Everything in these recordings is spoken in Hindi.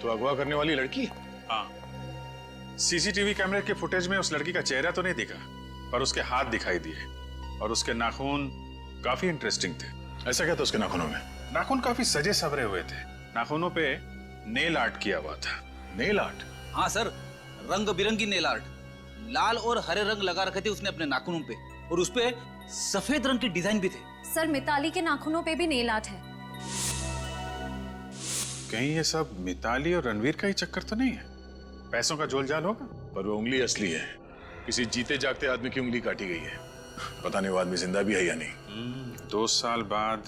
तो अगवा करने वाली लड़की? हाँ, सीसीटीवी कैमरे के फुटेज में उस लड़की का चेहरा तो नहीं दिखा, पर उसके हाथ दिखाई दिए और उसके नाखून काफी इंटरेस्टिंग थे। ऐसा क्या था उसके नाखूनों में? नाखून काफी सजे सवरे हुए थे। नाखूनों पे नेल आर्ट किया हुआ था। Nail art? हाँ सर, रंग बिरंगी नेल आर्ट, लाल और हरे रंग लगा रखे थे उसने अपने नाखूनों पे, और उस पे सफेद रंग के डिजाइन भी थे। सर, मिताली के नाखूनों पे भी नेल आर्ट है। कहीं ये सब मिताली और रणवीर का ही चक्कर तो नहीं है? पैसों का जोलजाल होगा? पर वो उंगली असली है, किसी जीते जागते आदमी की उंगली काटी गई है। पता नहीं वो आदमी जिंदा भी है या नहीं। 2 साल बाद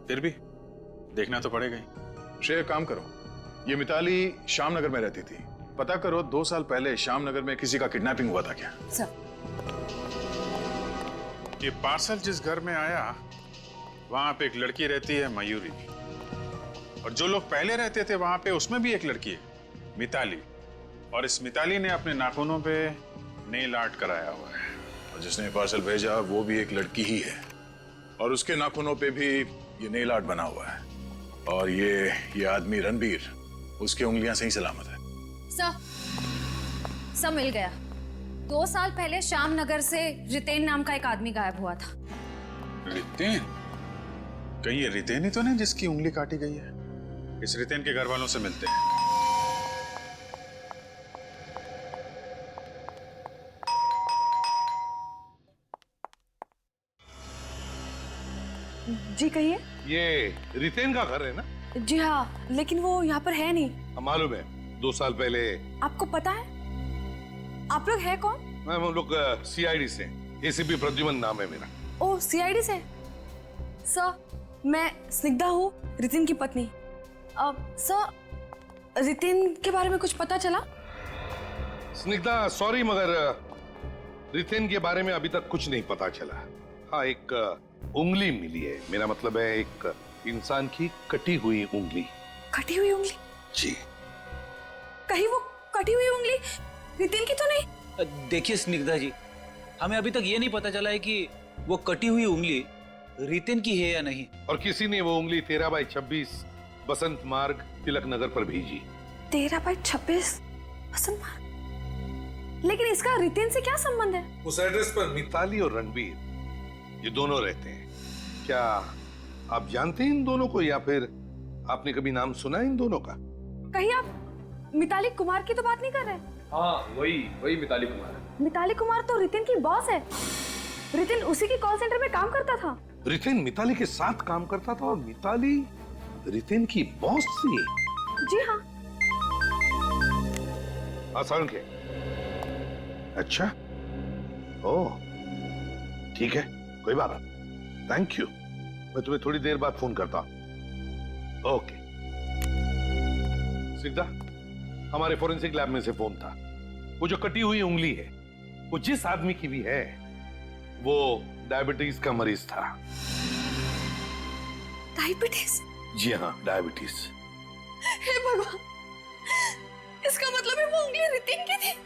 फिर भी देखना तो पड़ेगा ही। श्रेय, काम करो, ये मिताली श्यामनगर में रहती थी, पता करो 2 साल पहले श्यामनगर में किसी का किडनैपिंग हुआ था क्या? सर, ये पार्सल जिस घर में आया वहां पे एक लड़की रहती है, मयूरी, और जो लोग पहले रहते थे वहां पे उसमें भी एक लड़की है, मिताली, और इस मिताली ने अपने नाखूनों पे नेल आर्ट कराया हुआ है। और जिसने पार्सल भेजा वो भी एक लड़की ही है, और उसके नाखूनों पे भी ये नेल आर्ट बना हुआ है। और ये आदमी रणबीर, उसकी उंगलियां सही सलामत है। सब मिल गया। 2 साल पहले श्यामनगर से रितेन नाम का एक आदमी गायब हुआ था। रितेन? कहीं ये रितेन ही तो नहीं जिसकी उंगली काटी गई है? इस रितेन के घर वालों से मिलते हैं। जी कहिए। ये रितेन का घर है ना? जी हाँ, लेकिन वो यहाँ पर है नहीं। मालूम है, 2 साल पहले। आपको पता है? आप लोग है कौन? हम लोग सीआईडी से, एसीपी प्रद्युमन नाम है मेरा। ओ, सीआईडी से? सर, मैं स्निग्धा हूँ, रितिन की पत्नी। सर, रितिन के बारे में कुछ पता चला? स्निग्धा, सॉरी, मगर रितेन के बारे में अभी तक कुछ नहीं पता चला। हाँ, एक उंगली मिली है, मेरा मतलब है एक इंसान की कटी हुई उंगली। कटी हुई उंगली? जी। कहीं वो कटी हुई उंगली रितिन की तो नहीं? देखिए स्निग्धा जी, हमें अभी तक ये नहीं पता चला है कि वो कटी हुई उंगली रितेन की है या नहीं। और किसी ने वो उंगली 13/26 बसंत मार्ग, तिलक नगर पर भेजी। 13/26 बसंत मार्ग? लेकिन इसका रितिन से क्या संबंध है? उस एड्रेस पर मिताली और रणबीर, ये दोनों रहते हैं। क्या आप जानते हैं इन दोनों को, या फिर आपने कभी नाम सुना इन दोनों का? कहीं आप मिताली कुमार की तो बात नहीं कर रहे? हाँ, वही मिताली कुमार है। मिताली कुमार तो रितिन की बॉस है। रितिन उसी की कॉल सेंटर में काम करता था। रितिन मिताली के साथ काम करता था और मिताली रितिन की बॉस थी। जी हाँ। आसान के? अच्छा, ओह, ठीक है, कोई बात नहीं। थैंक यू, मैं तुम्हें थोड़ी देर बाद फोन करता हूं। ओके। सीधा हमारे फोरेंसिक लैब में से फोन था। वो जो कटी हुई उंगली है, वो जिस आदमी की भी है, वो डायबिटीज का मरीज था। डायबिटीज? जी हाँ, डायबिटीज। हे भगवान, इसका मतलब है वो उंगली रितिन की थी।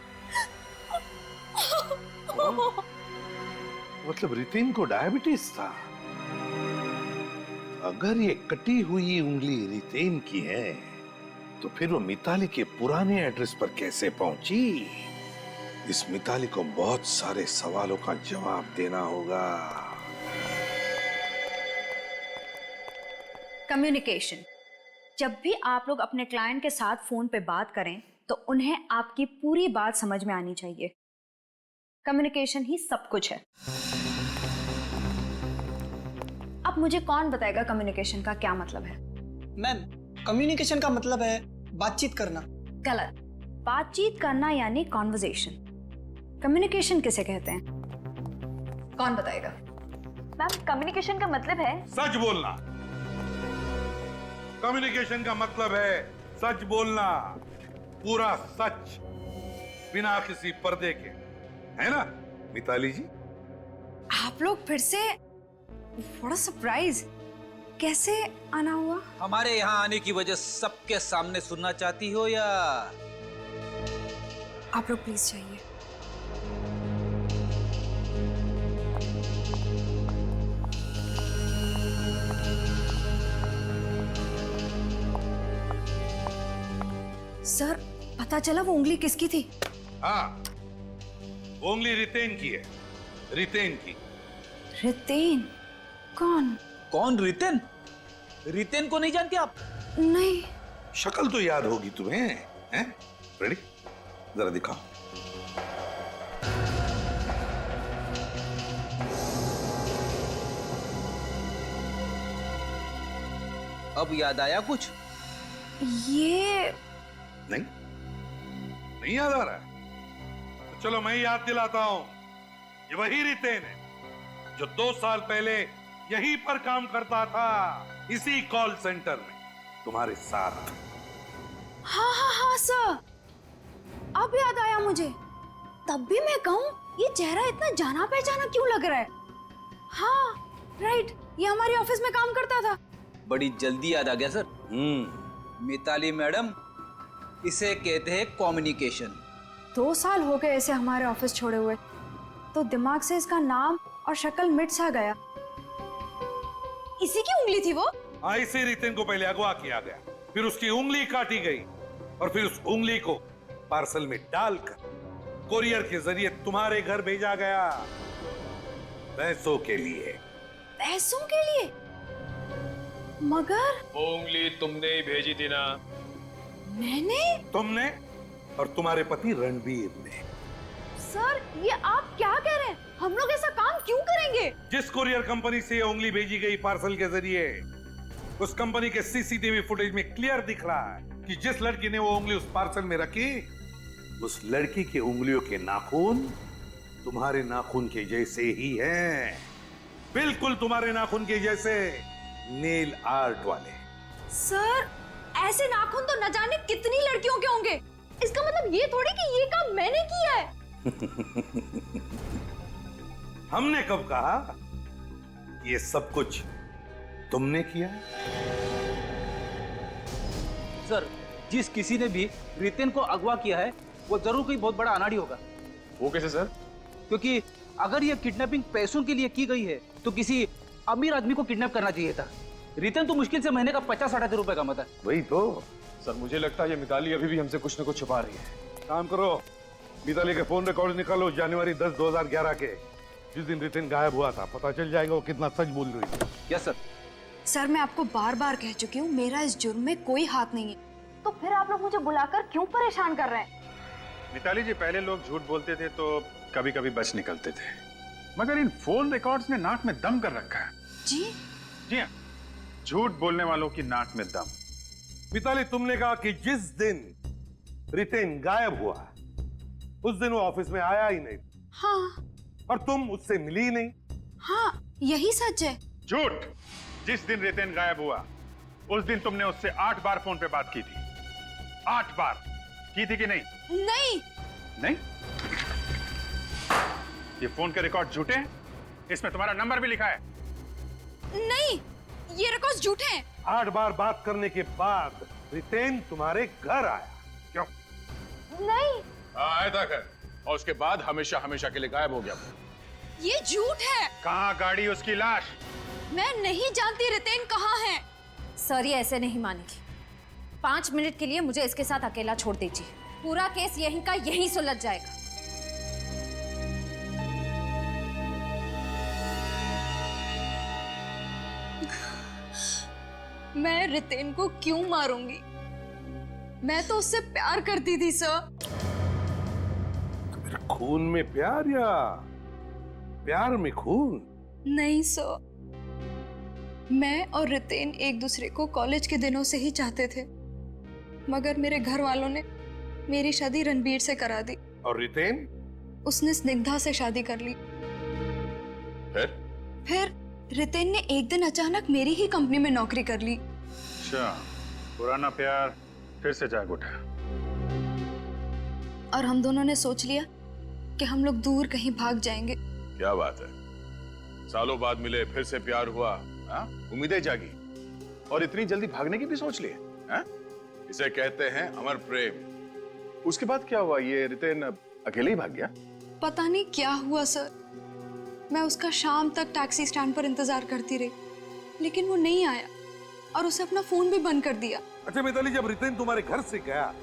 मतलब रितिन को डायबिटीज था? अगर ये कटी हुई उंगली रितेन की है, तो फिर वो मिताली के पुराने एड्रेस पर कैसे पहुंची? इस मिताली को बहुत सारे सवालों का जवाब देना होगा। कम्युनिकेशन। जब भी आप लोग अपने क्लाइंट के साथ फोन पे बात करें तो उन्हें आपकी पूरी बात समझ में आनी चाहिए। कम्युनिकेशन ही सब कुछ है। अब मुझे कौन बताएगा कम्युनिकेशन का क्या मतलब है? मैम, कम्युनिकेशन का मतलब है बातचीत करना। गलत। बातचीत करना यानी कॉन्वर्सेशन। कम्युनिकेशन किसे कहते हैं? कौन बताएगा? मैम, कम्युनिकेशन का मतलब है सच बोलना। कम्युनिकेशन का मतलब है सच बोलना, पूरा सच, बिना किसी पर्दे के, है ना मिताली जी? आप लोग फिर से? बड़ा सरप्राइज। कैसे आना हुआ? हमारे यहाँ आने की वजह सबके सामने सुनना चाहती हो या? आप लोग प्लीज जाइए। सर पता चला वो उंगली किसकी थी? हाँ, उंगली रितेन की है, रितेन की। रितेन? कौन? कौन रितेन? रितेन को नहीं जानते आप? नहीं। शक्ल तो याद होगी तुम्हें, हैं? रेडी? जरा दिखाओ। अब याद आया कुछ? ये नहीं, नहीं याद आ रहा है? तो चलो मैं याद दिलाता हूं। ये वही रितेन है जो 2 साल पहले यहीं पर काम करता था, इसी कॉल सेंटर में तुम्हारे साथ। हाँ सर, अब याद आया मुझे। तब भी मैं कहूँ ये चेहरा इतना जाना पहचाना क्यों लग रहा है? हाँ राइट, ये हमारे ऑफिस में काम करता था। बड़ी जल्दी याद आ गया सर। मिताली मैडम, इसे कहते हैं कम्युनिकेशन। 2 साल हो गए ऐसे हमारे ऑफिस छोड़े हुए, तो दिमाग से इसका नाम और शक्ल मिट सा गया। इसी की उंगली थी वो? हाँ, इसी रितेन को पहले अगवा किया गया, फिर उसकी उंगली काटी गई और फिर उस उंगली को पार्सल में डालकर कोरियर के जरिए तुम्हारे घर भेजा गया, पैसों के लिए। पैसों के लिए? मगर वो उंगली तुमने ही भेजी थी ना? मैंने? तुमने और तुम्हारे पति रणबीर ने। सर ये आप क्या कह रहे हैं? हम लोग ऐसा काम क्यों करेंगे? जिस कुरियर कंपनी से ये उंगली भेजी गई पार्सल के जरिए, उस कंपनी के सीसीटीवी फुटेज में क्लियर दिख रहा है कि जिस लड़की ने वो उंगली उस पार्सल में रखी, उस लड़की के उंगलियों के नाखून तुम्हारे नाखून के जैसे ही हैं, बिल्कुल तुम्हारे नाखून के जैसे, नेल आर्ट वाले। सर ऐसे नाखून तो न जाने कितनी लड़कियों के होंगे। इसका मतलब ये थोड़ी कि ये काम मैंने किया है। हमने कब कहा ये सब कुछ तुमने किया? सर, जिस किसी ने भी रितेन को अगवा किया है वो जरूर कोई बहुत बड़ा अनाड़ी होगा। वो कैसे सर? क्योंकि अगर ये किडनैपिंग पैसों के लिए की गई है तो किसी अमीर आदमी को किडनैप करना चाहिए था। रितेन तो मुश्किल से महीने का 50-60 रुपए कमाता है। वही तो। सर मुझे लगता है ये मिताली अभी भी हमसे कुछ न कुछ छुपा रही है। काम करो, मिताली के फोन रिकॉर्ड निकालो जनवरी 10, 2011 के, जिस दिन रितेन गायब हुआ था। पता चल जाएगा वो कितना सच बोल रही है। Yes sir. सर मैं आपको बार बार कह चुकी हूँ मेरा इस जुर्म में कोई हाथ नहीं है, तो फिर आप लोग मुझे बुलाकर क्यों परेशान कर रहे हैं? मिताली जी, पहले लोग झूठ बोलते थे तो कभी कभी बच निकलते थे, मगर इन फोन रिकॉर्ड्स ने नाक में दम कर रखा है। जी हाँ, झूठ बोलने वालों की नाक में दम। मिताली, तुमने कहा कि जिस दिन रितेन गायब हुआ उस दिन वो ऑफिस में आया ही नहीं। हाँ। और तुम उससे मिली ही नहीं। हाँ यही सच है। झूठ। जिस दिन रितेन गायब हुआ उस दिन तुमने उससे 8 बार फोन पे बात की थी। 8 बार की थी कि नहीं? नहीं। नहीं? ये फोन के रिकॉर्ड झूठे हैं? इसमें तुम्हारा नंबर भी लिखा है। नहीं, ये रिकॉर्ड झूठे हैं। 8 बार बात करने के बाद रितेन तुम्हारे घर आया, क्यों? नहीं, आया था घर, और उसके बाद हमेशा हमेशा के लिए गायब हो गया। ये झूठ है। कहाँ गाड़ी उसकी लाश? मैं नहीं जानती रितेन कहाँ है। सर ये ऐसे नहीं मानेगी। 5 मिनट के लिए मुझे इसके साथ अकेला छोड़ दीजिए, पूरा केस यहीं का यहीं सुलझ जाएगा। मैं रितेन को क्यों मारूंगी? मैं तो उससे प्यार करती थी सर। मेरे खून में प्यार या प्यार में खून? नहीं सर, मैं और रितेन एक दूसरे को कॉलेज के दिनों से ही चाहते थे, मगर मेरे घर वालों ने मेरी शादी रणबीर से करा दी। और रितेन? उसने स्निग्धा से शादी कर ली। फिर रितेन ने एक दिन अचानक मेरी ही कंपनी में नौकरी कर ली। अच्छा, पुराना प्यार फिर से जाग उठा। और हम दोनों ने सोच लिया कि हम लोग दूर कहीं भाग जाएंगे। क्या बात है, सालों बाद मिले, फिर से प्यार हुआ, उम्मीदें जागी, और इतनी जल्दी भागने की भी सोच ली है? इसे कहते हैं अमर प्रेम। उसके बाद क्या हुआ? ये रितेन अकेले ही भाग गया? पता नहीं क्या हुआ सर। मैं उसका शाम तक टैक्सी स्टैंड पर इंतजार करती रही, लेकिन वो नहीं आया और उसे अपना फोन भी बंद कर दिया। अच्छा मिताली, जब रितेन तुम्हारे घर से गया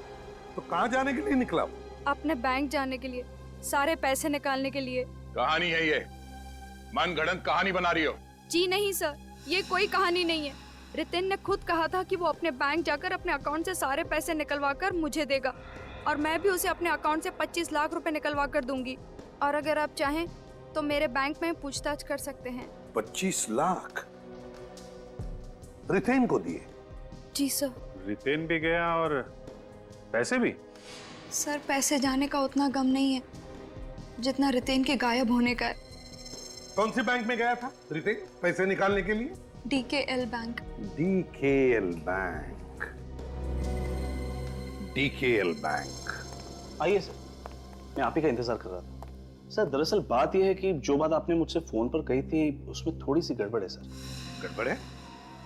तो कहाँ जाने के लिए निकला? अपने बैंक जाने के लिए, सारे पैसे निकालने के लिए। कहानी है ये? मन गढ़ंत कहानी बना रही हो? जी नहीं सर, ये कोई कहानी नहीं है। रितिन ने खुद कहा था कि वो अपने बैंक जाकर अपने अकाउंट से सारे पैसे निकलवा कर मुझे देगा, और मैं भी उसे अपने अकाउंट से 25 लाख रुपए निकलवा कर दूंगी। और अगर आप चाहें तो मेरे बैंक में पूछताछ कर सकते हैं। 25 लाख रितेन को दिए? जी सर। रितेन भी गया और पैसे भी? सर पैसे जाने का उतना गम नहीं है जितना रितेन के गायब होने का है। कौन से बैंक में गया था रितेन पैसे निकालने के लिए? DKL bank. DKL bank. DKL bank. आइए सर, मैं आप ही का इंतजार कर रहा था। सर दरअसल बात यह है कि जो बात आपने मुझसे फोन पर कही थी उसमें थोड़ी सी गड़बड़ है सर। गड़बड़ है?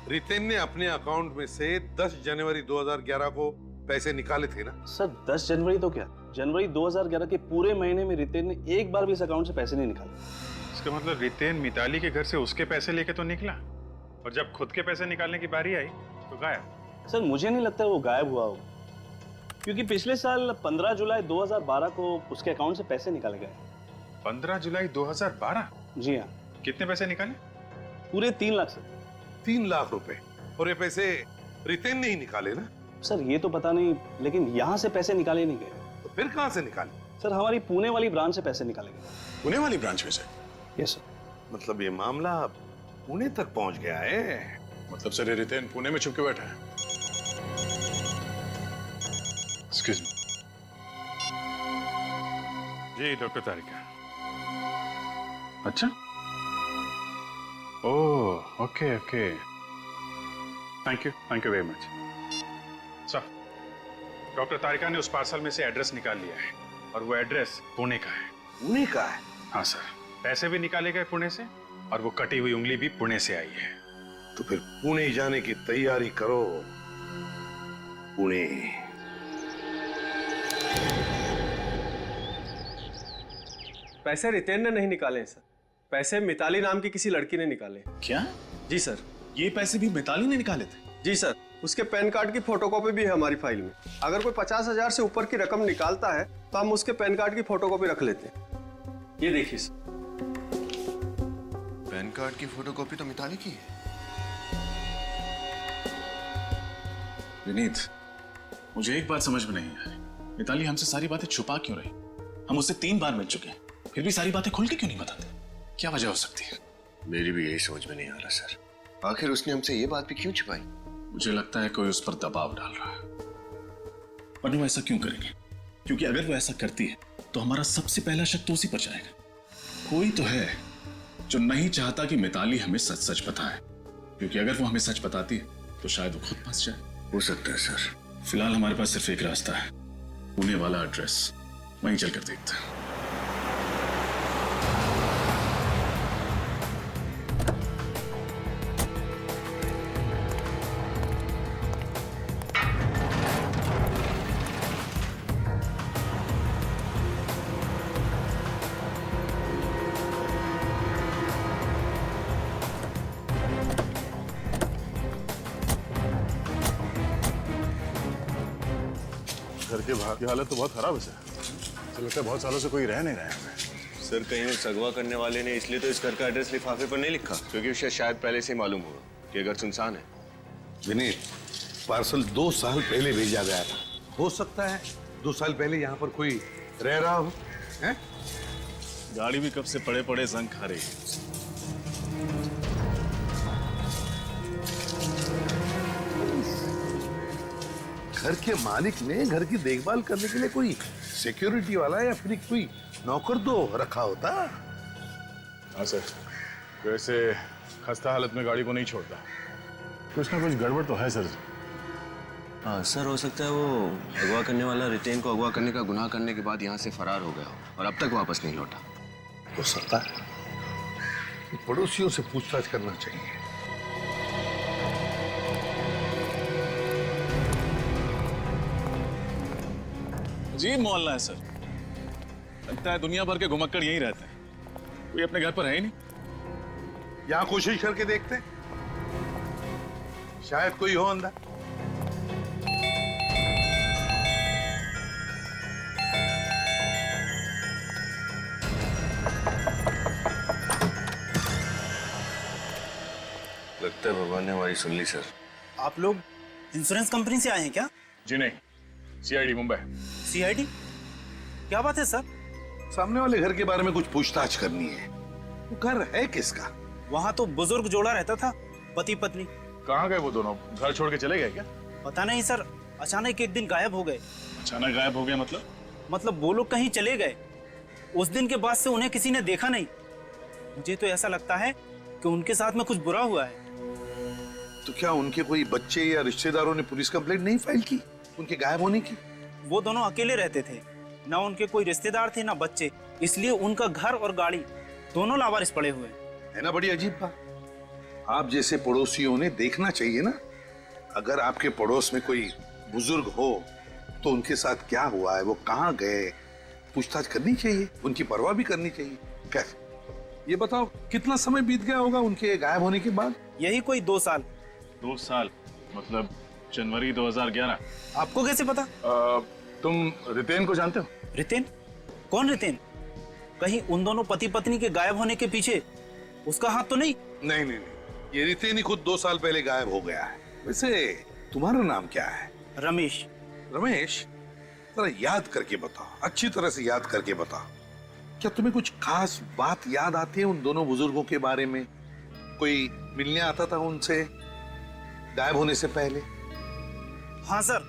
रितेन ने अपने अकाउंट में से 10 जनवरी 2011 को पैसे निकाले थे ना? सर 10 जनवरी तो क्या, जनवरी 2011 के पूरे महीने में रितेन ने एक बार भी इस अकाउंट से पैसे नहीं निकाले। इसका मतलब रितेन मिताली के घर से उसके पैसे लेके तो निकला, और जब खुद के पैसे निकालने की बारी आई तो गायब। सर मुझे नहीं लगता वो गायब हुआ होगा, क्योंकि पिछले साल 15 जुलाई 2012 को उसके अकाउंट से पैसे निकाले गए। 15 जुलाई 2012? जी हाँ। कितने पैसे निकाले? पूरे 3 लाख सर। 3 लाख रुपए? और ये पैसे रितेन ने ही निकाले ना? सर ये तो पता नहीं, लेकिन यहाँ से पैसे निकाले नहीं गए। तो फिर कहाँ से निकाले? सर हमारी पुणे वाली ब्रांच से पैसे निकाले गए। पुणे वाली ब्रांच में से? Yes sir. मतलब ये मामला पुणे तक पहुंच गया है? मतलब सर ये रितेन पुणे में छुप के बैठा है? Excuse me. जी डॉक्टर तारिका। अच्छा, oh okay okay, thank you very much. Sir doctor Tarika ने उस पार्सल में से एड्रेस निकाल लिया है, और वो एड्रेस पुणे का है। पुणे का है? हाँ सर, पैसे भी निकाले गए पुणे से, और वो कटी हुई उंगली भी पुणे से आई है। तो फिर पुणे जाने की तैयारी करो। पुणे। पैसे रितेन ने नहीं निकाले हैं सर, पैसे मिताली नाम की किसी लड़की ने निकाले। क्या? जी सर। ये पैसे भी मिताली ने निकाले थे? जी सर, उसके पैन कार्ड की फोटोकॉपी भी है हमारी फाइल में। अगर कोई 50,000 से ऊपर की रकम निकालता है तो हम उसके पैन कार्ड की फोटोकॉपी रख लेते हैं। ये देखिए सर। पैन कार्ड की फोटोकॉपी तो मिताली की है। विनीत, मुझे एक बात समझ में नहीं आ रही, मिताली हमसे सारी बातें छुपा क्यों रही? हम उससे 3 बार मिल चुके हैं, फिर भी सारी बातें खुल के क्यों नहीं बताते? क्या वजह हो सकती है? मेरी भी यही समझ में नहीं आ रहा सर। आखिर उसने हमसे ये बात भी क्यों छिपाई? मुझे लगता है कोई उस पर दबाव डाल रहा है। पर वो ऐसा क्यों करेंगे? क्योंकि अगर वो ऐसा करती है तो हमारा सबसे पहला शक तो उसी पर जाएगा। कोई तो है जो नहीं चाहता कि मिताली हमें सच सच बताए, क्योंकि अगर वो हमें सच बताती है तो शायद वो खुद फंस जाए। हो सकता है सर। फिलहाल हमारे पास सिर्फ एक रास्ता है, पुणे वाला एड्रेस, वहीं चलकर देखते हैं। घर के बाहर की हालत तो बहुत खराब है सर। तो लगता है बहुत सालों से कोई रह नहीं रहा है। सर कहीं उस अगवा करने वाले ने इसलिए तो इस घर का एड्रेस लिफाफे पर नहीं लिखा, क्योंकि उसे शायद पहले से मालूम होगा कि घर सुनसान है। विनीत, पार्सल 2 साल पहले भेजा गया था। हो सकता है 2 साल पहले यहाँ पर कोई रह रहा हो। हैं? गाड़ी भी कब से पड़े पड़े जंग खा रही है। घर के मालिक ने घर की देखभाल करने के लिए कोई सिक्योरिटी वाला या फिर कोई नौकर तो रखा होता। हाँ सर, वैसे खस्ता हालत में गाड़ी को नहीं छोड़ता। कुछ ना कुछ गड़बड़ तो है सर। हाँ सर, हो सकता है वो अगवा करने वाला रितेन को अगवा करने का गुनाह करने के बाद यहाँ से फरार हो गया हो और अब तक वापस नहीं लौटा। हो सकता है। पड़ोसियों से पूछताछ करना चाहिए। अजीब मोहल्ला है सर, लगता है दुनिया भर के घुमक्कड़ यहीं रहते हैं, कोई अपने घर पर है ही नहीं। यहाँ कोशिश करके देखते, शायद कोई हो अंदर। भगवान ने हमारी सुन ली सर। आप लोग इंश्योरेंस कंपनी से आए हैं क्या? जी नहीं, सीआईडी मुंबई। सीआईडी? क्या बात है सर? सामने वाले घर के बारे में कुछ पूछताछ करनी है। वो घर है किसका? वहाँ तो बुजुर्ग जोड़ा रहता था, पति पत्नी। कहाँ गए वो दोनों? घर छोड़ के चले गए क्या? पता नहीं सर, अचानक एक दिन गायब हो गए। अचानक गायब हो गया मतलब वो लोग कहीं चले गए। उस दिन के बाद से उन्हें किसी ने देखा नहीं। मुझे तो ऐसा लगता है कि उनके साथ में कुछ बुरा हुआ है। तो क्या उनके कोई बच्चे या रिश्तेदारों ने पुलिस कंप्लेंट नहीं फाइल की उनके गायब होने की? वो दोनों अकेले रहते थे, ना उनके कोई रिश्तेदार थे ना बच्चे, इसलिए उनका घर और गाड़ी दोनों लावारिस पड़े हुए है ना? बड़ी अजीब बात। आप जैसे पड़ोसियों ने देखना चाहिए ना, अगर आपके पड़ोस में कोई बुजुर्ग हो तो उनके साथ क्या हुआ है, वो कहाँ गए, पूछताछ करनी चाहिए, उनकी परवाह भी करनी चाहिए। कैसे? ये बताओ कितना समय बीत गया होगा उनके गायब होने के बाद? यही कोई 2 साल। 2 साल मतलब जनवरी 2011। आपको कैसे पता? तुम रितेन को जानते हो? रितेन? कौन रितेन? कहीं उन दोनों पति पत्नी के गायब होने के पीछे उसका हाथ तो नहीं? नहीं नहीं नहीं, ये रितेन ही खुद 2 साल पहले गायब हो गया है। वैसे तुम्हारा नाम क्या है? रमेश। रमेश, जरा याद करके बताओ, अच्छी तरह से याद करके बताओ। क्या तुम्हें कुछ खास बात याद आती है उन दोनों बुजुर्गों के बारे में? कोई मिलने आता था उनसे गायब होने से पहले? हाँ सर,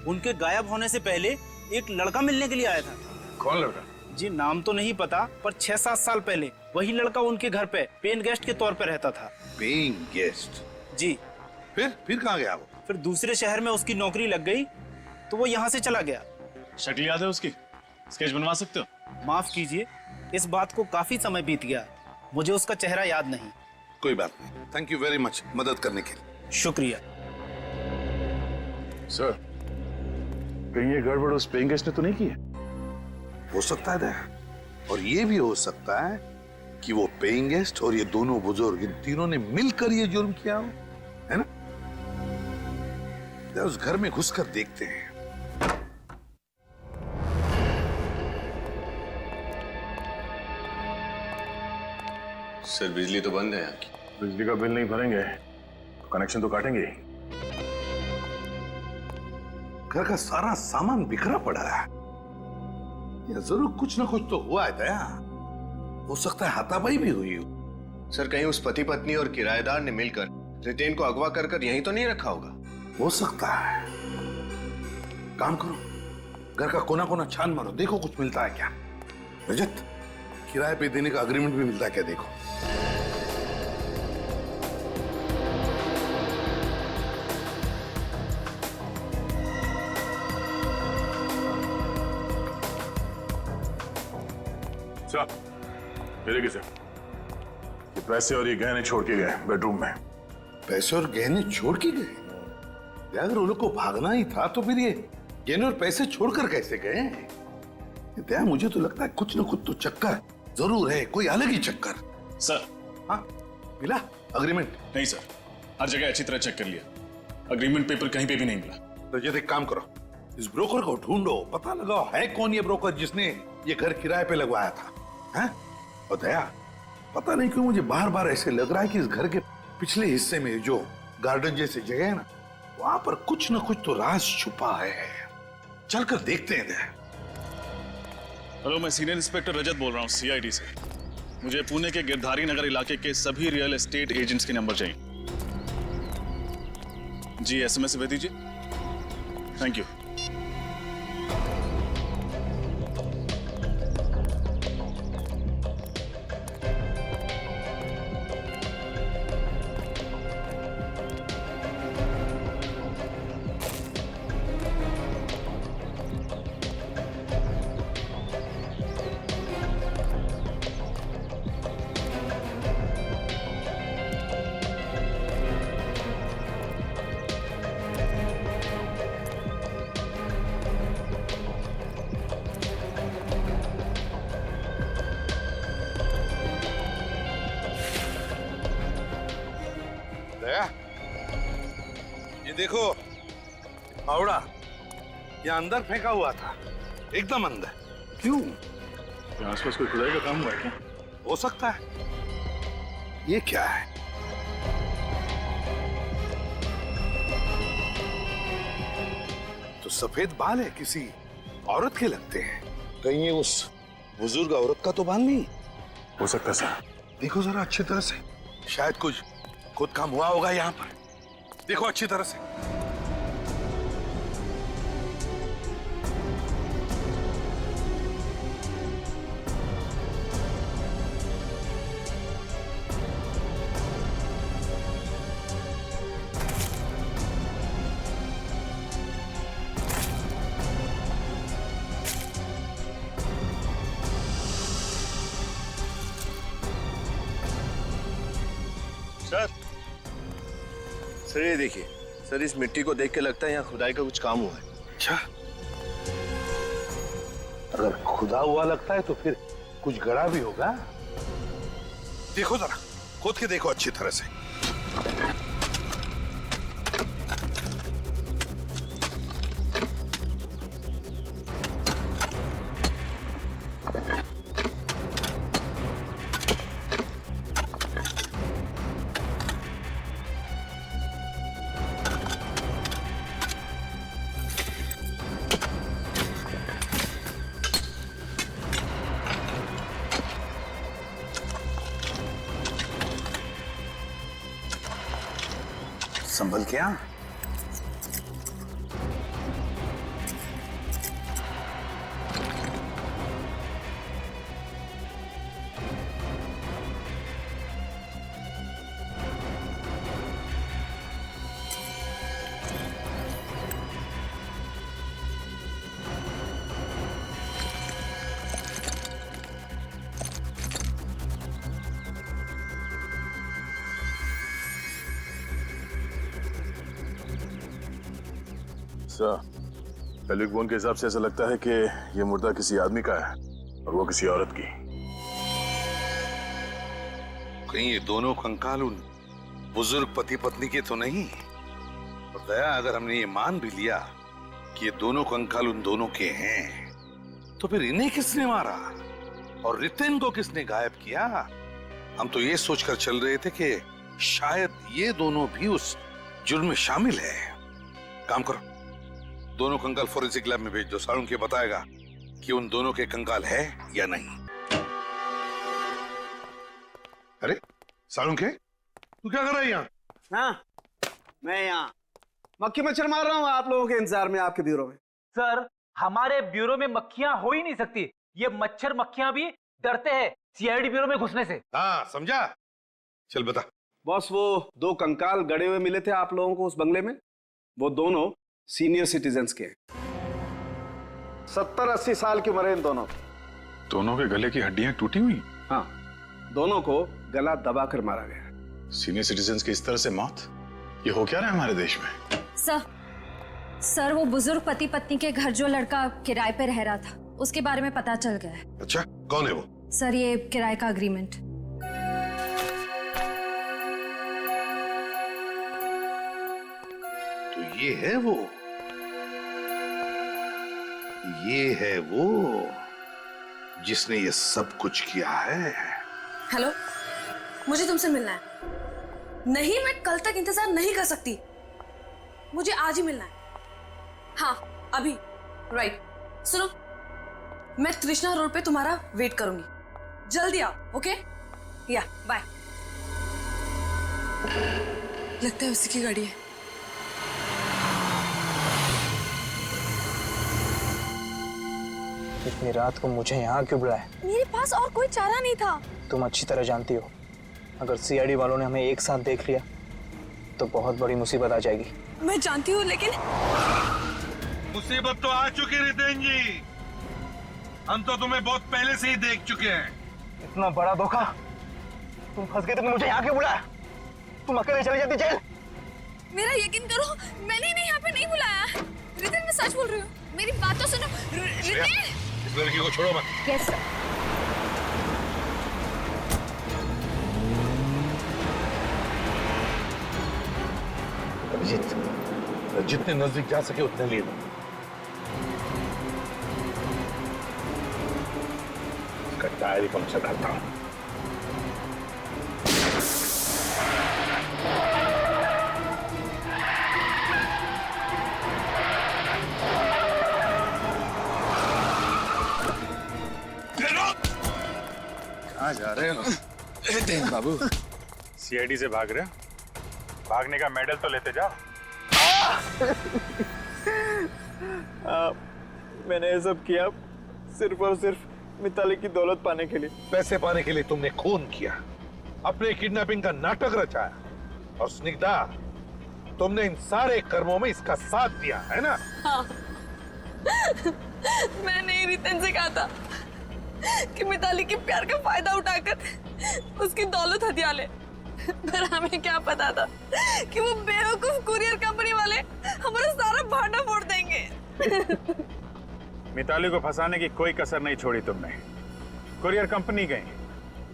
उनके गायब होने से पहले एक लड़का मिलने के लिए आया था। कौन लड़का? जी नाम तो नहीं पता, पर 6-7 साल पहले वही लड़का उनके घर पे पेन गेस्ट के तौर पे रहता था। Paying guest? जी। फिर कहाँ गया वो? फिर दूसरे शहर में उसकी नौकरी लग गई तो वो यहाँ से चला गया। शक्ल याद है उसकी? स्केच बनवा सकते हो? माफ कीजिए, इस बात को काफी समय बीत गया, मुझे उसका चेहरा याद नहीं। कोई बात नहीं, थैंक यू वेरी मच मदद करने के लिए। शुक्रिया। सर, कहीं ये गड़बड़ उस पेइंग गेस्ट ने तो नहीं की है? हो सकता है दया, और ये भी हो सकता है कि वो पेइंग गेस्ट और ये दोनों बुजुर्ग, इन तीनों ने मिलकर ये जुर्म किया हो, है ना? उस घर में घुसकर देखते हैं। सर बिजली तो बंद है यहाँ की। बिजली का बिल नहीं भरेंगे तो कनेक्शन तो काटेंगे ही। घर का सारा सामान बिखरा पड़ा है, या जरूर कुछ ना कुछ तो हुआ है दया। हो सकता है हाथापाई भी हुई हो। सर कहीं उस पति पत्नी और किराएदार ने मिलकर रितेन को अगवा कर यहीं तो नहीं रखा होगा? हो सकता है। काम करो, घर का कोना कोना छान मारो, देखो कुछ मिलता है क्या। रजत, किराए पे देने का अग्रीमेंट भी मिलता है क्या, देखो। मेरे किसे ये पैसे और ये गहने छोड़ के गए बेडरूम में। पैसे और गहने छोड़ के गए? अगर उन लोग को भागना ही था तो फिर ये गहने और पैसे छोड़कर कैसे गए? दया, मुझे तो लगता है कुछ ना कुछ तो चक्कर जरूर है, कोई अलग ही चक्कर। सर। हाँ, मिला अग्रीमेंट? नहीं सर, हर जगह अच्छी तरह चेक कर लिया, अग्रीमेंट पेपर कहीं पे भी नहीं मिला। तो ये एक काम करो, इस ब्रोकर को ढूंढो, पता लगाओ है कौन ये ब्रोकर जिसने ये घर किराए पे लगवाया था। हैं? और दया, पता नहीं क्यों मुझे बार बार ऐसे लग रहा है कि इस घर के पिछले हिस्से में जो गार्डन जैसी जगह है ना, वहां पर कुछ ना कुछ तो राज छुपा है। चलकर देखते हैं दया। हेलो, मैं सीनियर इंस्पेक्टर रजत बोल रहा हूँ सीआईडी से। मुझे पुणे के गिरधारी नगर इलाके के सभी रियल एस्टेट एजेंट्स के नंबर चाहिए। जी एसएमएस भेज दीजिए। Thank you. दया, ये देखो फावड़ा, ये अंदर फेंका हुआ था, एकदम अंदर। क्यों? आसपास कोई खुदाई का काम हुआ है क्या? हो सकता है। ये क्या है? सफेद बाल है, किसी औरत के लगते हैं। कहीं ये उस बुजुर्ग औरत का तो बाल नहीं हो सकता है सर। देखो जरा अच्छी तरह से, शायद कुछ खुद काम हुआ होगा यहाँ पर। देखो अच्छी तरह से। सर ये देखिए सर, इस मिट्टी को देख के लगता है यहाँ खुदाई का कुछ काम हुआ है। अच्छा, अगर खुदा हुआ लगता है तो फिर कुछ गड़ा भी होगा। देखो जरा, खोद के देखो अच्छी तरह से। संभल क्या? पेल्विक बोन के हिसाब से ऐसा लगता है कि ये मुर्दा किसी आदमी का है और वो किसी औरत की। कहीं ये दोनों कंकाल उन बुजुर्ग पति पत्नी के तो नहीं? और दया, अगर हमने ये मान भी लिया कि ये दोनों कंकाल उन दोनों के हैं, तो फिर इन्हें किसने मारा और रितेन को किसने गायब किया? हम तो ये सोचकर चल रहे थे कि शायद ये दोनों भी उस जुर्म में शामिल है। काम करो, दोनों कंकाल फोरेंसिक लैब में भेज दो। साळुंखे बताएगा कि उन दोनों के कंकाल है या नहीं। अरे साळुंखे, तू क्या कर रहा है यहाँ? हाँ, मैं यहाँ मक्खी मच्छर मार रहा हूँ आप लोगों के इंतजार में आपके ब्यूरो में। सर, हमारे ब्यूरो में मक्खियां हो ही नहीं सकती। ये मच्छर मक्खियां भी डरते हैं सीआईडी ब्यूरो में घुसने से। हाँ समझा। चल बता। बॉस, वो दो कंकाल गड़े हुए मिले थे आप लोगों को उस बंगले में, वो दोनों सीनियर सिटीजन्स के 70-80 साल की उम्र है इन दोनों की। दोनों के गले की हड्डियां टूटी हुई? हाँ, दोनों को गला दबाकर मारा गया। सीनियर सिटीजन्स की इस तरह से मौत, ये हो क्या रहा है हमारे देश में? सर वो बुजुर्ग पति पत्नी के घर जो लड़का किराए पे रह रहा था, उसके बारे में पता चल गया है। अच्छा, कौन है वो? सर, ये किराए का अग्रीमेंट। तो ये है वो, ये है वो जिसने ये सब कुछ किया है। हेलो, मुझे तुमसे मिलना है। नहीं, मैं कल तक इंतजार नहीं कर सकती, मुझे आज ही मिलना है। हाँ अभी, राइट। सुनो, मैं तृष्णा रोड पे तुम्हारा वेट करूंगी, जल्दी आओ। ओके, या बाय। लगता है उसी की गाड़ी है। इतनी रात को मुझे यहाँ क्यों बुलाया? मेरे पास और कोई चारा नहीं था। तुम अच्छी तरह जानती हो, अगर सीआईडी वालों ने हमें एक साथ देख लिया तो बहुत बड़ी मुसीबत आ जाएगी। मैं जानती हूँ, लेकिन मुसीबत तो आ चुकी रितेन जी, हम तो तुम्हें बहुत पहले से ही देख चुके हैं। इतना बड़ा धोखा, तुम फंस गए। तुमने मुझे यहाँ क्यों बुलाया? तुम अकेले चली जाती जेल। मेरा यकीन करो, मैंने इन्हें यहाँ पे नहीं बुलाया। रितेन, मैं सच बोल रही हूँ, मेरी बात तो सुनो। रितेन, इस लड़की को छोड़ो मत। Yes sir. अभिजीत, जितने नजदीक जा सके उतने ले लो। इसका टायर ही पंक्चर करता हूं। कहाँ जा रहे हो? रितेन बाबू, सीआईडी से भाग रहे हो? भागने का मेडल तो लेते जाओ। मैंने ये सब किया सिर्फ और सिर्फ मिताली की दौलत पाने के लिए। पैसे पाने के लिए तुमने खून किया, अपने किडनैपिंग का नाटक रचाया, और स्निग्धा, तुमने इन सारे कर्मों में इसका साथ दिया है ना? हाँ। मैंने ही रितेन से कहा था कि मिताली के प्यार का फायदा उठाकर उसकी दौलत हथिया ले, पर हमें क्या पता था कि वो बेवकूफ कुरियर कंपनी वाले हमारा सारा भांडा फोड़ देंगे। मिताली को फंसाने की कोई कसर नहीं छोड़ी तुमने। कुरियर कंपनी गई,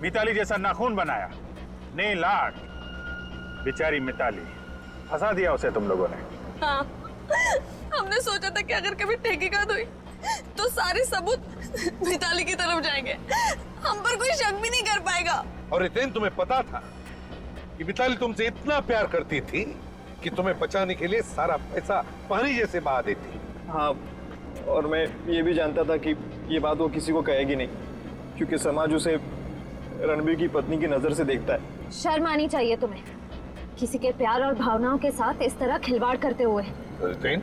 मिताली जैसा नाखून बनाया, नहीं लाट, बेचारी मिताली, फंसा दिया उसे तुम लोगों ने। हाँ, हमने सोचा था कि अगर कभी तहकीकात हुई तो सारे सबूत मिताली की तरफ जाएंगे, हम पर कोई शक भी नहीं कर पाएगा। और रितेन, तुम्हें पता था कि मिताली तुमसे इतना प्यार करती थी कि तुम्हें बचाने के लिए सारा पैसा पानी जैसे बहा देती। हाँ, और मैं ये भी जानता था कि ये बात वो किसी को कहेगी नहीं, क्योंकि समाज उसे रणबीर की पत्नी की नजर से देखता है। शर्म आनी चाहिए तुम्हें, किसी के प्यार और भावनाओं के साथ इस तरह खिलवाड़ करते हुए। रितेन,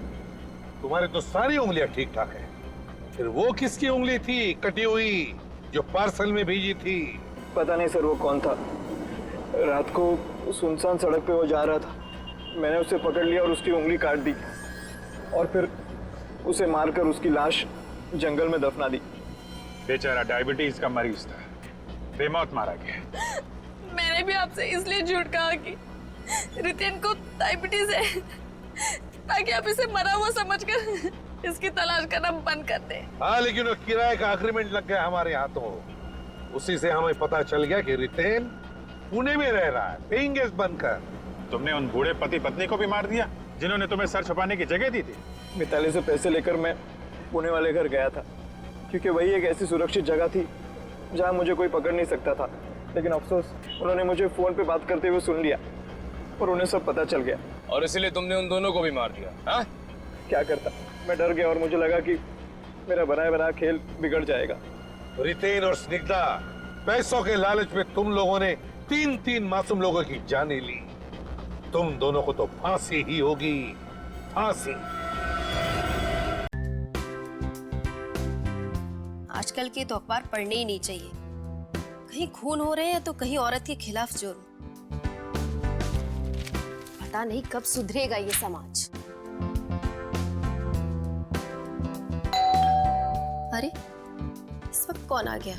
तुम्हारे तो सारी उंगलियां ठीक ठाक है, फिर वो किसकी उंगली थी कटी हुई जो पार्सल में भेजी थी? पता नहीं सर वो कौन था। रात को सुनसान सड़क पे वो जा रहा था, मैंने उसे पकड़ लिया और उसकी उंगली काट दी, और फिर उसे मारकर उसकी लाश जंगल में दफना दी। बेचारा डायबिटीज का मरीज था, बेमौत मारा गया। मैंने भी आपसे इसलिए झूठ कहा कि रितेन को डायबिटीज है, ताकि आप इसे मरा हुआ समझकर इसकी तलाश करना बंद कर दें। हाँ, लेकिन वो किराए का अग्रीमेंट लग गया हमारे हाथों, उसी से हमें पता चल गया कि रितेन पुणे में रह रहा है, पेइंग गेस्ट बनकर। तुमने उन बूढ़े पति पत्नी को भी मार दिया जिन्होंने तुम्हें सर छुपाने की जगह दी थी। मिताली से पैसे लेकर मैं पुणे वाले घर गया था, क्योंकि वही एक ऐसी सुरक्षित जगह थी जहां मुझे कोई पकड़ नहीं सकता था। लेकिन अफसोस, उन्होंने मुझे फोन पे बात करते हुए सुन लिया और उन्हें सब पता चल गया। और इसीलिए तुमने उन दोनों को भी मार दिया? हाँ? क्या करता, मैं डर गया और मुझे लगा कि मेरा बनाया बना खेल बिगड़ जाएगा। रितेन और स्निग्धा, पैसों के लालच में तुम लोगों ने 3 मासूम लोगों की जानें ली। तुम दोनों को तो फांसी ही होगी, फांसी। आजकल के तो अखबार पढ़ने ही नहीं चाहिए, कहीं खून हो रहे हैं तो कहीं औरत के खिलाफ जुर्म। पता नहीं कब सुधरेगा ये समाज। अरे, इस वक्त कौन आ गया?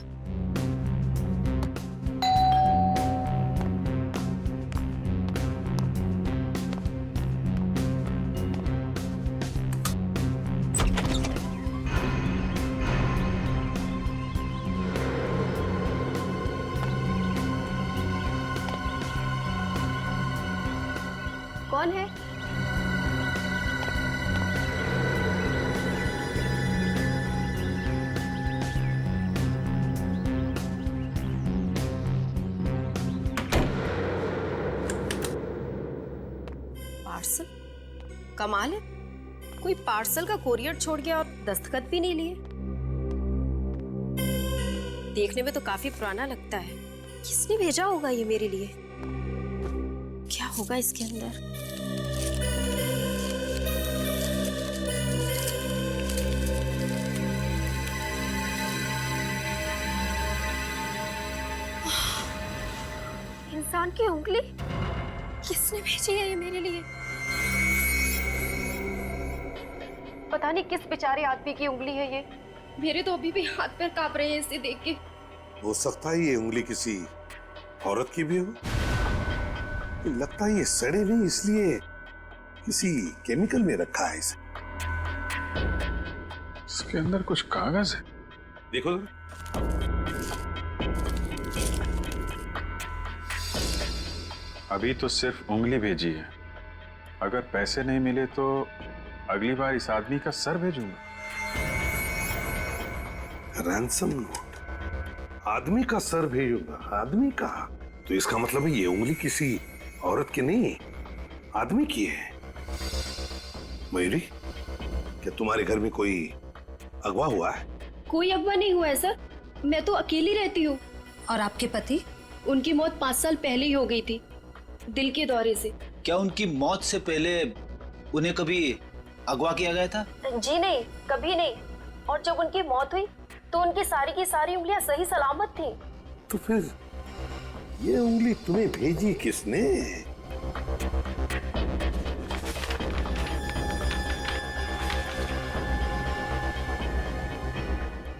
कौन है? पार्सल? कमाल है, कोई पार्सल का कोरियर छोड़ गया और दस्तखत भी नहीं लिए। देखने में तो काफी पुराना लगता है। किसने भेजा होगा ये मेरे लिए? क्या होगा इसके अंदर? इंसान की उंगली? किसने भेजी है ये मेरे लिए? पता नहीं किस बेचारे आदमी की उंगली है ये। मेरे तो अभी भी हाथ पैर कांप रहे हैं इसे देख के। हो सकता है ये उंगली किसी औरत की भी हो। लगता है ये सड़े नहीं, इसलिए किसी केमिकल में रखा है इसे। इसके अंदर कुछ कागज है, देखो। अभी तो सिर्फ उंगली भेजी है। अगर पैसे नहीं मिले तो अगली बार इस आदमी का सर भेजूंगा। रैंसम नोट, आदमी का सर भेजूंगा। आदमी का? तो इसका मतलब है ये उंगली किसी औरत की नहीं, आदमी की है। मयूरी, क्या तुम्हारे घर में कोई अगवा हुआ है? कोई अगवा नहीं हुआ है सर, मैं तो अकेली रहती हूँ। और आपके पति? उनकी मौत 5 साल पहले ही हो गई थी, दिल के दौरे से। क्या उनकी मौत से पहले उन्हें कभी अगवा किया गया था? जी नहीं, कभी नहीं। और जब उनकी मौत हुई तो उनकी सारी की सारी उंगलियां सही सलामत थी। तो फिर ये उंगली तुम्हें भेजी किसने?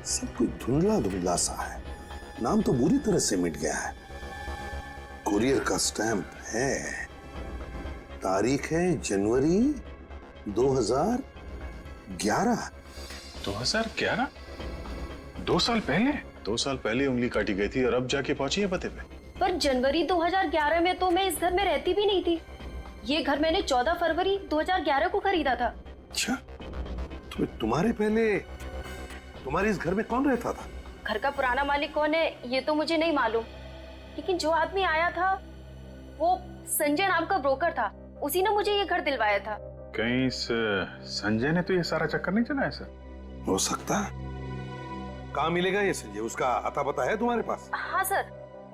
सब कुछ धुंधला धुंधला सा है। नाम तो बुरी तरह से मिट गया है। कुरियर का स्टैंप है, तारीख है जनवरी 2011। 2011? 2 साल पहले? 2 साल पहले उंगली काटी गई थी और अब जाके पहुंची है पते पे। पर जनवरी 2011 में तो मैं इस घर में रहती भी नहीं थी। ये घर मैंने 14 फरवरी 2011 को खरीदा था। अच्छा, तो तुम्हारे पहले तुम्हारे इस घर में कौन रहता था? घर का पुराना मालिक कौन है ये तो मुझे नहीं मालूम, लेकिन जो आदमी आया था वो संजय नाम का ब्रोकर था। उसी ने मुझे ये घर दिलवाया था। कहीं संजय ने तो ये सारा चक्कर नहीं चलाया सर? हो सकता है। कहाँ मिलेगा ये संजय? उसका अता पता है तुम्हारे पास? हाँ सर,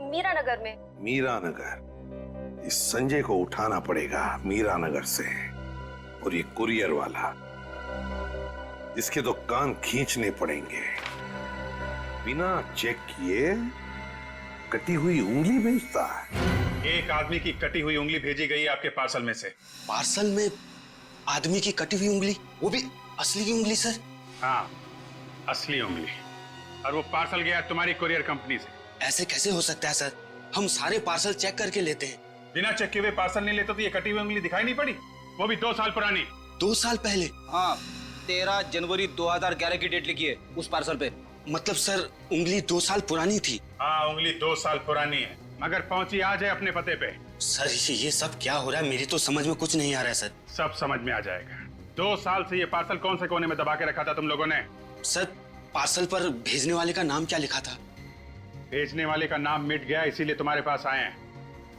मीरा नगर में। मीरा नगर? इस संजय को उठाना पड़ेगा मीरा नगर से। और ये कुरियर वाला, इसके तो कान खींचने पड़ेंगे। बिना चेक किए कटी हुई उंगली भेजता है। एक आदमी की कटी हुई उंगली भेजी गई है आपके पार्सल में से। पार्सल में आदमी की कटी हुई उंगली, वो भी असली की उंगली सर? हाँ, असली उंगली। और वो पार्सल गया तुम्हारी कुरियर कंपनी से। ऐसे कैसे हो सकता है सर? हम सारे पार्सल चेक करके लेते हैं। बिना चेक किए हुए पार्सल नहीं लेते तो ये कटी हुई उंगली दिखाई नहीं पड़ी? वो भी 2 साल पुरानी। 2 साल पहले? हाँ, 13 जनवरी 2011 की डेट लिखी है उस पार्सल पे। मतलब सर उंगली 2 साल पुरानी थी? हाँ, उंगली 2 साल पुरानी है, मगर पहुंची आज है अपने पते पे। सर ये सब क्या हो रहा है? मेरी तो समझ में कुछ नहीं आ रहा है सर। सब समझ में आ जाएगा। 2 साल से ये पार्सल कौन से कोने में दबा के रखा था तुम लोगों ने? सर पार्सल पर भेजने वाले का नाम क्या लिखा था? भेजने वाले का नाम मिट गया, इसीलिए तुम्हारे पास आए हैं।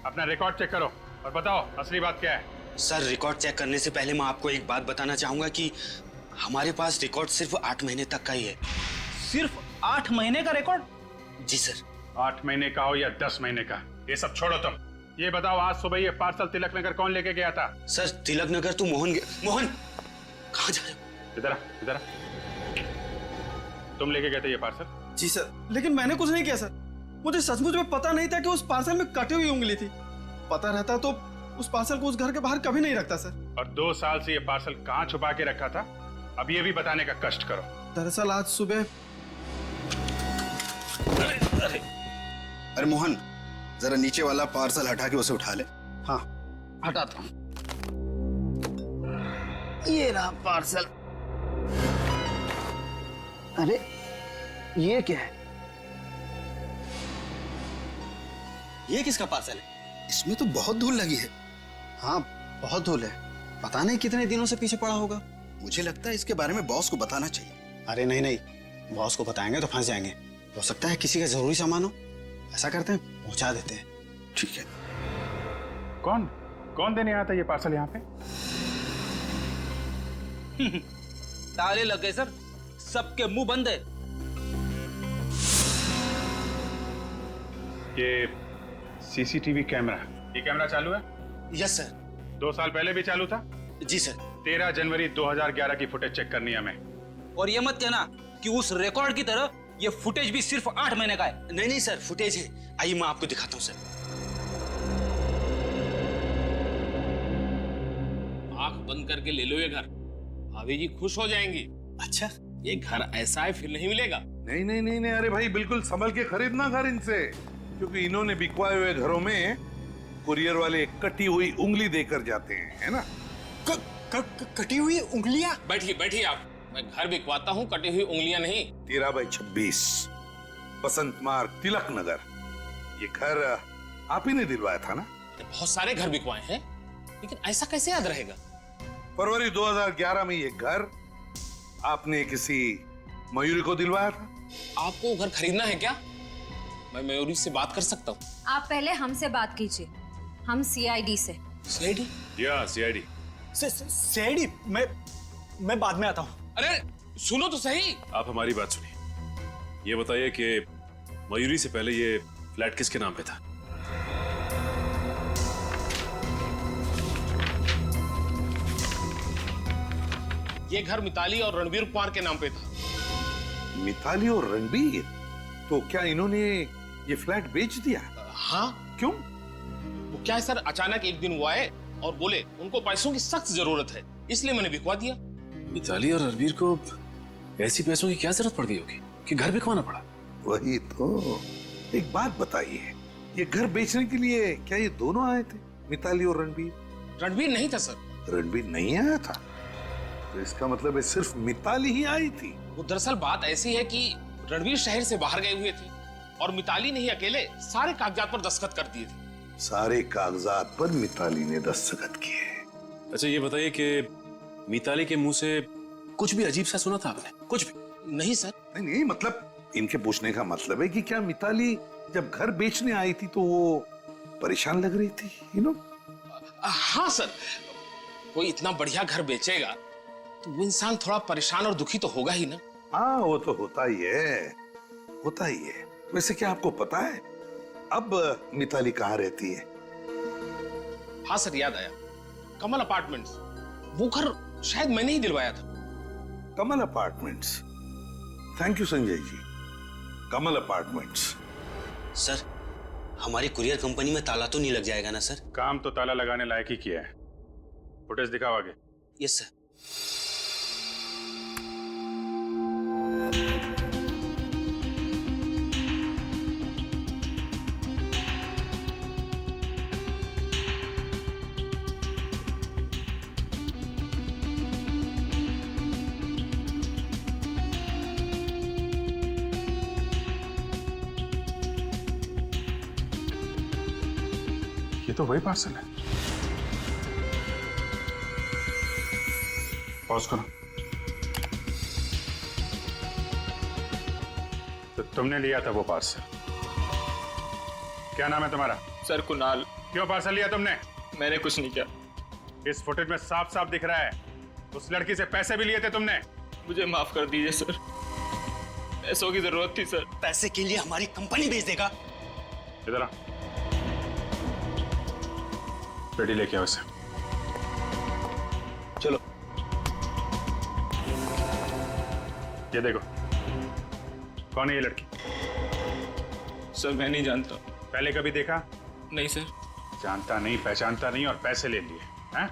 अपना रिकॉर्ड चेक करो और बताओ असली बात क्या है। सर रिकॉर्ड चेक करने से पहले मैं आपको एक बात बताना चाहूंगा कि हमारे पास रिकॉर्ड सिर्फ 8 महीने तक का ही है। सिर्फ 8 महीने का रिकॉर्ड? जी सर। 8 महीने का हो या 10 महीने का, ये सब छोड़ो तुम। ये बताओ आज सुबह ये पार्सल तिलक नगर कौन लेके गया था? सर तिलक नगर तो मोहन कहाँ जा रहे हो? इधर आ, इधर आ। तुम लेके गए थे ये पार्सल? जी सर, लेकिन मैंने कुछ नहीं किया सर। मुझे सचमुच में पता नहीं था कि उस पार्सल में कटी हुई उंगली थी। पता रहता तो उस पार्सल को उस घर के बाहर कभी नहीं रखता सर। और 2 साल से ये पार्सल कहाँ छुपा के रखा था, अब ये भी बताने का कष्ट करो। दरअसल आज सुबह। अरे मोहन, जरा नीचे वाला पार्सल हटा के उसे उठा ले। हाँ हटाता हूँ। ये रहा पार्सल। अरे ये क्या है? ये किसका पार्सल है? इसमें तो बहुत धूल लगी है। हाँ बहुत धूल है, पता नहीं कितने दिनों से पीछे पड़ा होगा। मुझे लगता है इसके बारे में बॉस को बताना चाहिए। अरे नहीं नहीं, बॉस को बताएंगे तो फंस जाएंगे। हो सकता है किसी का जरूरी सामान हो। ऐसा करते हैं, पहुंचा देते हैं। ठीक है। कौन देने आया था ये पार्सल यहाँ पे? ताले लग गए सर, सबके मुंह बंद है। ये सीसीटीवी कैमरा, ये कैमरा चालू है? Yes sir. 2 साल पहले भी चालू था? जी सर। 13 जनवरी 2011 की फुटेज चेक करनी है हमें। और ये मत कहना कि उस रिकॉर्ड की तरह ये फुटेज भी सिर्फ 8 महीने का है। नहीं सर, फुटेज है। आइए मैं आपको दिखाता हूँ सर। आंख बंद करके ले लो ये घर, भाभी जी खुश हो जाएंगी। अच्छा, ये घर ऐसा है फिर नहीं मिलेगा। नहीं नहीं नहीं नहीं, अरे भाई बिल्कुल संभल के खरीदना घर इनसे, क्योंकि इन्होंने बिकवाए हुए घरों में कुरियर वाले कटी हुई उंगली देकर जाते हैं, है ना? कटी हुई उंगलियां? बैठिए आप, मैं घर बिकवाता हूँ, कटी हुई उंगलियां नहीं। 13/26 बसंत मार्ग, तिलक नगर। ये घर आप ही ने दिलवाया था ना? बहुत सारे घर बिकवाए हैं, लेकिन ऐसा कैसे याद रहेगा? फरवरी 2011 में ये घर आपने किसी मयूरी को दिलवाया था। आपको घर खरीदना है क्या? मैं मयूरी से बात कर सकता हूँ। आप पहले हमसे बात कीजिए, हम सीआईडी से। सीआईडी? या सीआईडी। सीआईडी? मैं बाद में आता हूँ। अरे सुनो तो सही। आप हमारी बात सुनिए। ये बताइए कि मयूरी से पहले ये फ्लैट किसके नाम पे था? ये घर मिताली और रणवीर कुमार के नाम पे था। मिताली और रणबीर? तो क्या इन्होंने ये फ्लैट बेच दिया? हाँ। क्यों? वो क्या है सर, अचानक एक दिन वो आए और बोले उनको पैसों की सख्त जरूरत है, इसलिए मैंने बिकवा दिया। मिताली और रणवीर को ऐसी पैसों की क्या जरूरत पड़ गई होगी कि घर बिकवाना पड़ा? वही तो। एक बात बताइए, ये घर बेचने के लिए क्या ये दोनों आए थे, मिताली और रणबीर? रणबीर नहीं था सर। रणबीर नहीं आया था? तो इसका मतलब है सिर्फ मिताली ही आई थी। वो दरअसल बात ऐसी है कि रणबीर शहर से बाहर गए हुए थे और मिताली ने ही अकेले सारे कागजात पर दस्तखत कर दिए थे। सारे कागजात पर मिताली ने दस्तखत किए। अच्छा ये बताइए कि मिताली के मुंह से कुछ भी अजीब सा सुना था आपने? कुछ भी? नहीं सर। नहीं, मतलब इनके पूछने का मतलब है कि क्या मिताली जब घर बेचने आई थी तो वो परेशान लग रही थी, यू नो? हाँ सर, कोई इतना बढ़िया घर बेचेगा तो वो इंसान थोड़ा परेशान और दुखी तो होगा ही ना। हाँ, वो तो होता ही है, होता ही है। वैसे क्या आपको पता है अब मिताली कहाँ रहती है? हाँ सर, याद आया, कमल अपार्टमेंट्स। वो घर शायद मैंने ही दिलवाया था। Kamal apartments? Thank you Sanjay ji. Kamal apartments. Sir, हमारी कुरियर कंपनी में ताला तो नहीं लग जाएगा ना सर? काम तो ताला लगाने लायक ही किया है। फुटेज दिखाओ आगे। Yes sir. ये तो वही पार्सल है। पॉज करो। तो तुमने लिया था वो पार्सल? क्या नाम है तुम्हारा? सर कुणाल। क्यों पार्सल लिया तुमने? मैंने कुछ नहीं किया। इस फुटेज में साफ साफ दिख रहा है उस लड़की से पैसे भी लिए थे तुमने। मुझे माफ कर दीजिए सर, पैसों की जरूरत थी सर। पैसे के लिए हमारी कंपनी बेच देगा? इधर आ, पेटी लेके आओ इसे। चलो। ये देखो, कौन है ये लड़की? सर मैं नहीं जानता। पहले कभी देखा? नहीं सर। जानता नहीं, पहचानता नहीं और पैसे ले लिए हैं?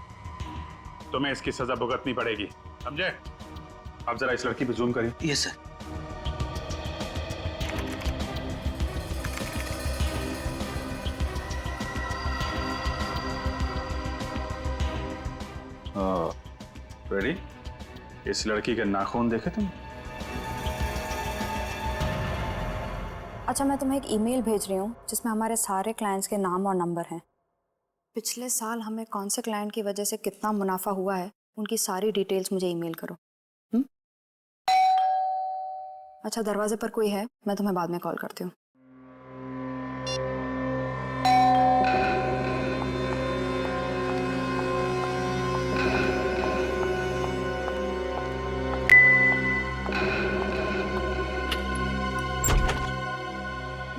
तुम्हें इसकी सजा भुगतनी पड़ेगी, समझे? अब जरा इस लड़की पे जूम करिए। Yes sir. रेडी? इस लड़की के नाखून देखे तुम? अच्छा, मैं तुम्हें एक ईमेल भेज रही हूँ जिसमें हमारे सारे क्लाइंट्स के नाम और नंबर हैं। पिछले साल हमें कौन से क्लाइंट की वजह से कितना मुनाफा हुआ है, उनकी सारी डिटेल्स मुझे ईमेल करो। अच्छा, दरवाजे पर कोई है, मैं तुम्हें बाद में कॉल करती हूँ।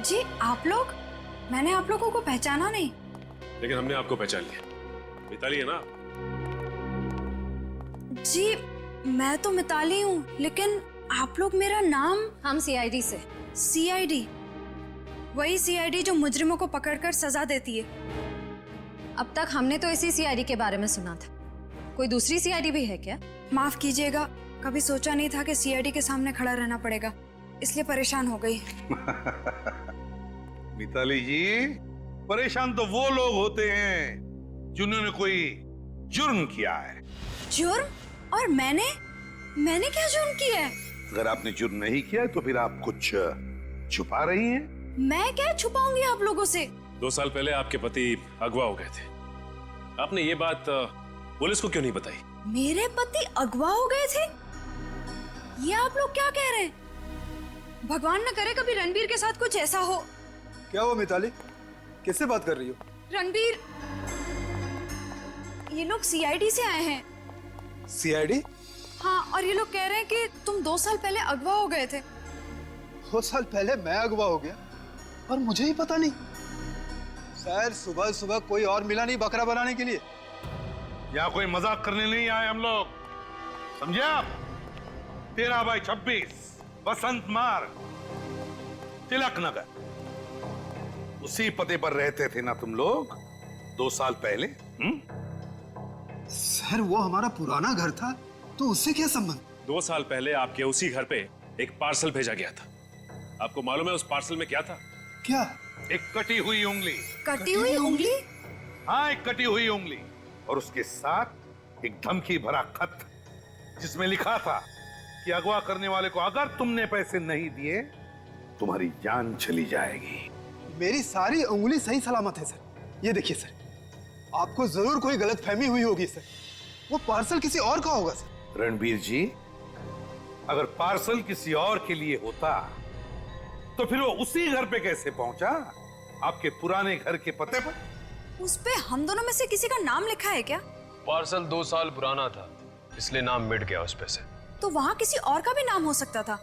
जी आप लोग? मैंने आप लोगों को पहचाना नहीं। लेकिन हमने आपको पहचान लिया। मिताली है ना? जी मैं तो मिताली हूँ, लेकिन आप लोग मेरा नाम? हम सीआईडी से। सीआईडी? वही सीआईडी जो मुजरिमों को पकड़कर सजा देती है। अब तक हमने तो इसी सीआईडी के बारे में सुना था, कोई दूसरी सीआईडी भी है क्या? माफ कीजिएगा, कभी सोचा नहीं था कि सीआईडी के सामने खड़ा रहना पड़ेगा, इसलिए परेशान हो गई। मिताली जी, परेशान तो वो लोग होते हैं जिन्होंने कोई जुर्म किया है। जुर्म? और मैंने क्या जुर्म किया है? अगर आपने जुर्म नहीं किया है तो फिर आप कुछ छुपा रही हैं। मैं क्या छुपाऊंगी आप लोगों से? 2 साल पहले आपके पति अगवा हो गए थे। आपने ये बात पुलिस को क्यों नहीं बताई? मेरे पति अगवा हो गए थे? ये आप लोग क्या कह रहे हैं? भगवान न करे कभी रणबीर के साथ कुछ ऐसा हो। क्या हुआ मिताली, किससे बात कर रही हो? रणबीर, ये लोग सीआईडी से आए हैं। सीआईडी? हाँ, और ये लोग कह रहे हैं कि तुम 2 साल पहले अगवा हो गए थे। 2 साल पहले मैं अगवा हो गया? पर मुझे ही पता नहीं। सर सुबह सुबह कोई और मिला नहीं बकरा बनाने के लिए। यहाँ कोई मजाक करने नहीं आए हम लोग, समझे आप? 13/26 बसंत मार्ग, तिलक नगर, उसी पते पर रहते थे ना तुम लोग 2 साल पहले? सर वो हमारा पुराना घर था, तो उससे क्या संबंध? 2 साल पहले आपके उसी घर पे एक पार्सल भेजा गया था। आपको मालूम है उस पार्सल में क्या था? क्या? एक कटी हुई उंगली। कटी हुई उंगली? हाँ, एक कटी हुई उंगली, और उसके साथ एक धमकी भरा खत जिसमें लिखा था कि अगवा करने वाले को अगर तुमने पैसे नहीं दिए तुम्हारी जान चली जाएगी। मेरी सारी उंगली सही सलामत है सर। ये देखिए सर, आपको जरूर कोई गलतफहमी हुई होगी सर। वो पार्सल किसी और का होगा सर। रणबीर जी, अगर पार्सल किसी और के लिए होता तो फिर वो उसी घर पे कैसे पहुंचा? आपके पुराने घर के पते पर? उस पे हम दोनों में से किसी का नाम लिखा है क्या? पार्सल 2 साल पुराना था, इसलिए नाम मिट गया उस पे से। तो वहाँ किसी और का भी नाम हो सकता था।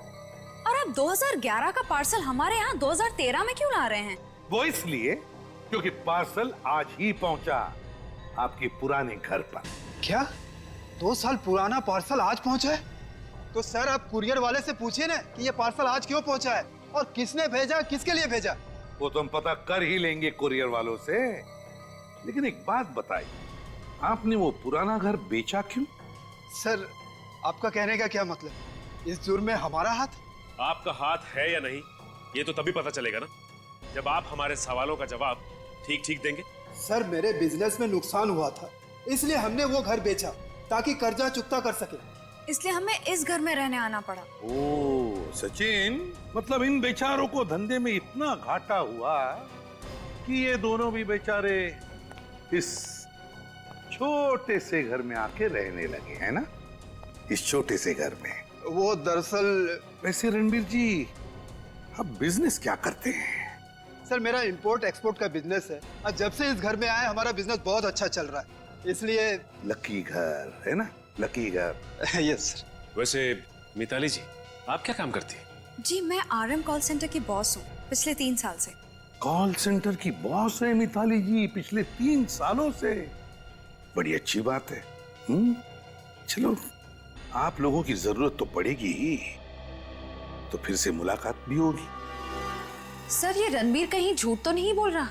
और आप 2011 का पार्सल हमारे यहाँ 2013 में क्यों ला रहे हैं? वो इसलिए क्योंकि पार्सल आज ही पहुंचा आपके पुराने घर पर। क्या 2 साल पुराना पार्सल आज पहुंचा है? तो सर आप कुरियर वाले से पूछिए ना कि ये पार्सल आज क्यों पहुंचा है और किसने भेजा, किसके लिए भेजा। वो तो हम पता कर ही लेंगे कुरियर वालों से। लेकिन एक बात बताइए, आपने वो पुराना घर बेचा क्यों? सर आपका कहने का क्या मतलब? इस जुर्म में हमारा हाथ? आपका हाथ है या नहीं ये तो तभी पता चलेगा ना, जब आप हमारे सवालों का जवाब ठीक ठीक देंगे। सर मेरे बिजनेस में नुकसान हुआ था, इसलिए हमने वो घर बेचा ताकि कर्जा चुकता कर सके। इसलिए हमें इस घर में रहने आना पड़ा। ओ सचिन, मतलब इन बेचारों को धंधे में इतना घाटा हुआ कि ये दोनों भी बेचारे इस छोटे से घर में आके रहने लगे, है ना? इस छोटे से घर में। वो दरअसल वैसे रणबीर जी, आप बिजनेस क्या करते हैं? सर मेरा इंपोर्ट एक्सपोर्ट का बिजनेस है और जब से इस घर में आए हमारा बिजनेस बहुत अच्छा चल रहा है, इसलिए। लकी घर है ना, लकी घर। Yes sir. वैसे मिताली जी, आप क्या काम करती हैं? जी मैं RM कॉल सेंटर की बॉस हूँ पिछले 3 साल से। कॉल सेंटर की बॉस है मिताली जी पिछले 3 सालों से? बड़ी अच्छी बात है। चलो, आप लोगों की जरूरत तो पड़ेगी ही, तो फिर से मुलाकात भी होगी। सर ये रणबीर कहीं झूठ तो नहीं बोल रहा?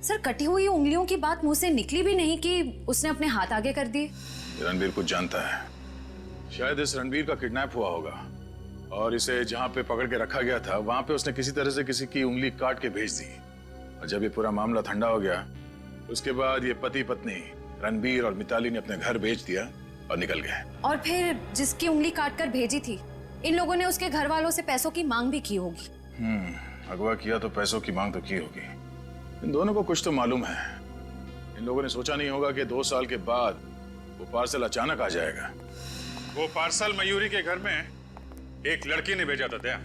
सर कटी हुई उंगलियों की बात मुंह से निकली भी नहीं कि उसने अपने हाथ आगे कर दिए। रणबीर कुछ जानता है। शायद इस रणबीर का किडनैप हुआ होगा और इसे जहां पे पकड़ के रखा गया था वहां पे उसने किसी तरह से किसी की उंगली काट के भेज दी। और जब ये पूरा मामला ठंडा हो गया, उसके बाद ये पति पत्नी रणबीर और मिताली ने अपने घर बेच दिया और निकल गए। और फिर जिसकी उंगली काट कर भेजी थी, इन लोगों ने उसके घर वालों से पैसों की मांग भी की होगी। अगवा किया तो पैसों की मांग तो की होगी। इन दोनों को कुछ तो मालूम है। इन लोगों ने सोचा नहीं होगा कि 2 साल के बाद वो पार्सल अचानक आ जाएगा। वो पार्सल मयूरी के घर में एक लड़की ने भेजा था। दया,